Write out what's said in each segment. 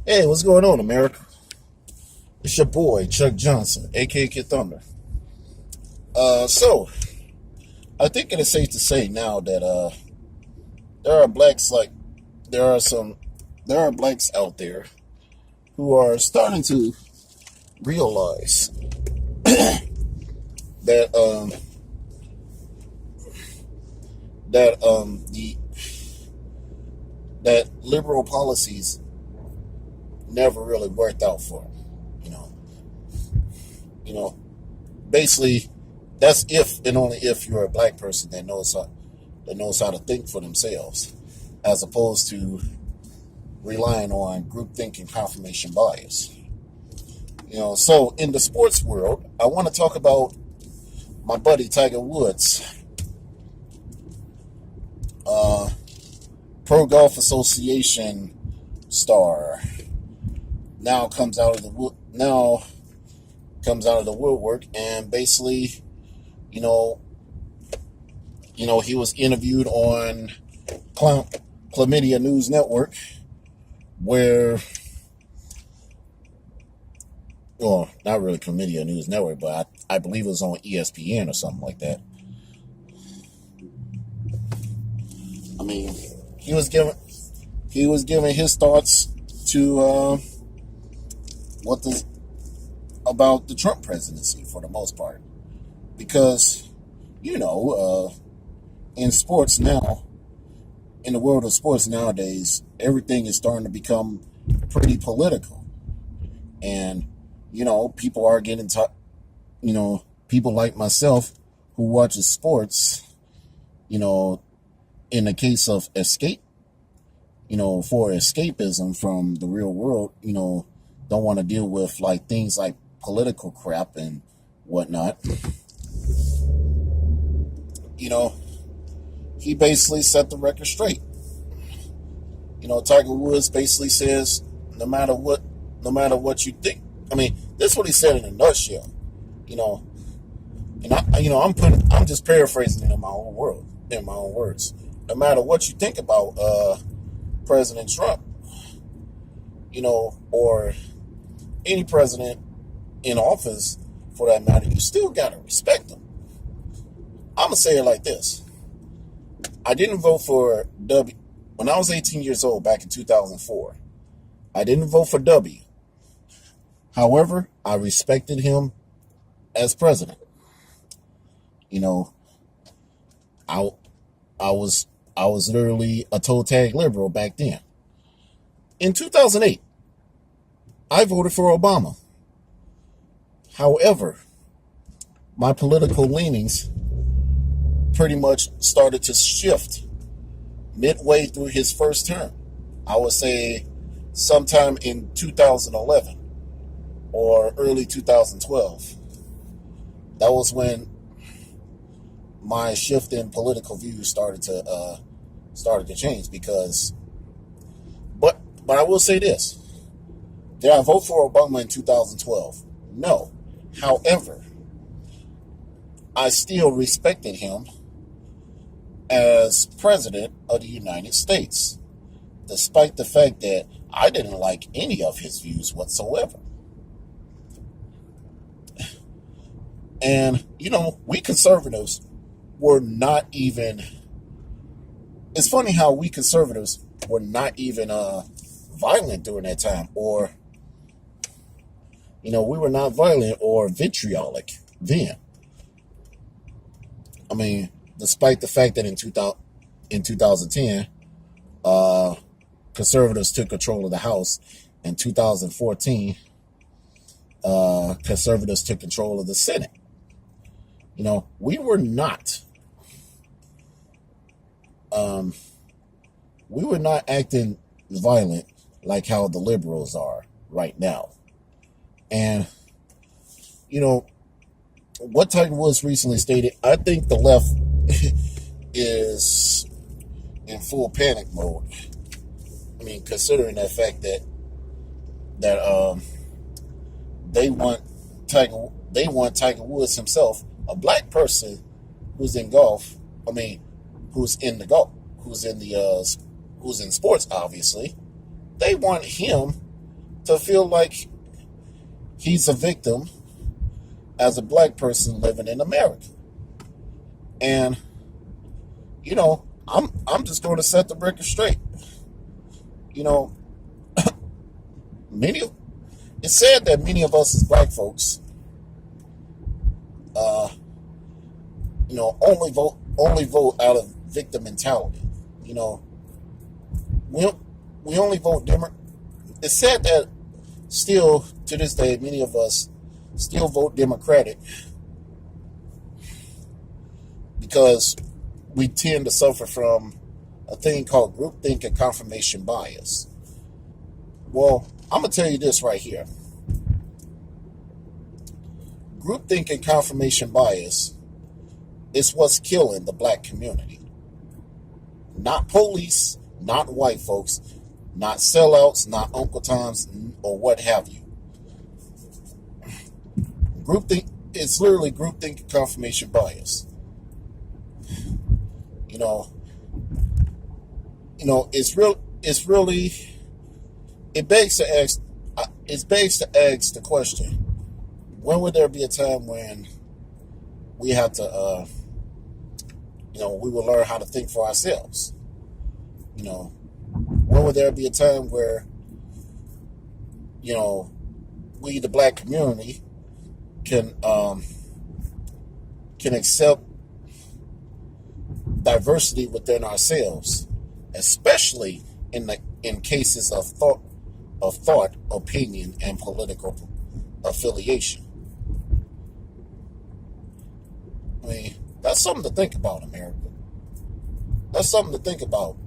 Hey, what's going on, America? It's your boy, Chuck Johnson, a.k.a. Kid Thunder. So, I think it is safe to say now that there are blacks like, there are some, there are blacks out there who are starting to realize that, that, that liberal policies never really worked out for them. You know, you know, basically, that's if and only if you're a black person that knows how to think for themselves, as opposed to relying on group thinking confirmation bias. So in the sports world, I want to talk about my buddy Tiger Woods, uh, Pro Golf Association star, now comes out of the woodwork, and basically, you know, he was interviewed on Chlamydia News Network, where, well, not really Chlamydia News Network, but I believe it was on ESPN or something like that. I mean, he was giving his thoughts to what the about the Trump presidency for the most part, because in sports now, in the world of sports nowadays, everything is starting to become pretty political, and people are getting people like myself who watches sports, you know, in the case of escape, for escapism from the real world, don't want to deal with like things like political crap and whatnot. He basically set the record straight. Tiger Woods basically says, no matter what you think. I mean, this is what he said in a nutshell. You know, and I'm just paraphrasing it in my own words. No matter what you think about President Trump, or any president in office for that matter, you still gotta respect them. I'm gonna say it like this: I didn't vote for W when I was 18 years old back in 2004. I didn't vote for W. However, I respected him as president. You know, I I was literally a toe tag liberal back then. In 2008, I voted for Obama. However, my political leanings pretty much started to shift midway through his first term. I would say sometime in 2011 or early 2012. That was when my shift in political views started to change. But I will say this: did I vote for Obama in 2012? No. However, I still respected him as president of the United States, despite the fact that I didn't like any of his views whatsoever. And, we conservatives were not even, it's funny how we conservatives were not even violent during that time, or, we were not violent or vitriolic then. I mean, despite the fact that in 2010, conservatives took control of the House. In 2014, conservatives took control of the Senate. We were not, acting violent like how the liberals are right now. And, what Tiger Woods recently stated, I think the left is in full panic mode. I mean, considering that fact that they want Tiger Woods himself, a black person who's in golf. I mean, who's in the golf, who's in sports, obviously. They want him to feel like he's a victim as a black person living in America. And I'm just going to set the record straight. You know, many of it's said that many of us as black folks, uh, only vote out of victim mentality. You know, we we only vote Democrat. It's said that still to this day, many of us still vote Democratic because we tend to suffer from a thing called groupthink and confirmation bias. Well, I'm gonna tell you this right here. Groupthink and confirmation bias is what's killing the black community. Not police, not white folks, not sellouts, not Uncle Toms, or what have you. Groupthink, it's literally groupthink and confirmation bias. You know, it's really, it begs to ask, the question: when would there be a time when we have to, we will learn how to think for ourselves? When would there be a time where, we, the black community, can accept diversity within ourselves, especially in cases of thought, opinion, and political affiliation? I mean, that's something to think about, America. That's something to think about,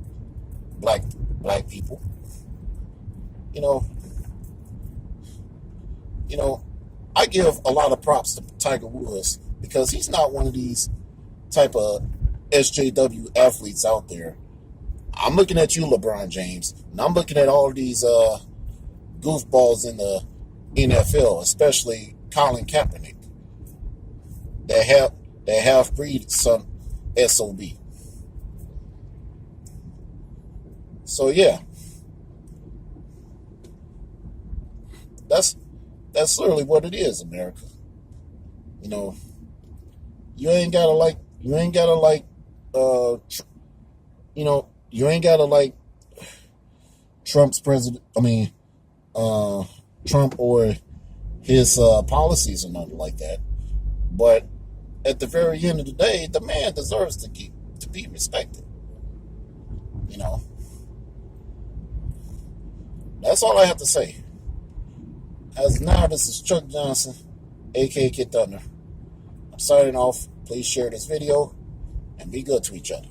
black people. You know, I give a lot of props to Tiger Woods because he's not one of these type of SJW athletes out there. I'm looking at you, LeBron James, and I'm looking at all these goofballs in the NFL, especially Colin Kaepernick, that half-breed son SOB. So yeah, that's literally what it is, America. You ain't gotta like, you ain't gotta like, you ain't gotta like Trump's president. I mean, Trump or his policies or nothing like that. But at the very end of the day, the man deserves to be respected. That's all I have to say. As now, this is Chuck Johnson, a.k.a. Kid Thunder. I'm signing off. Please share this video and be good to each other.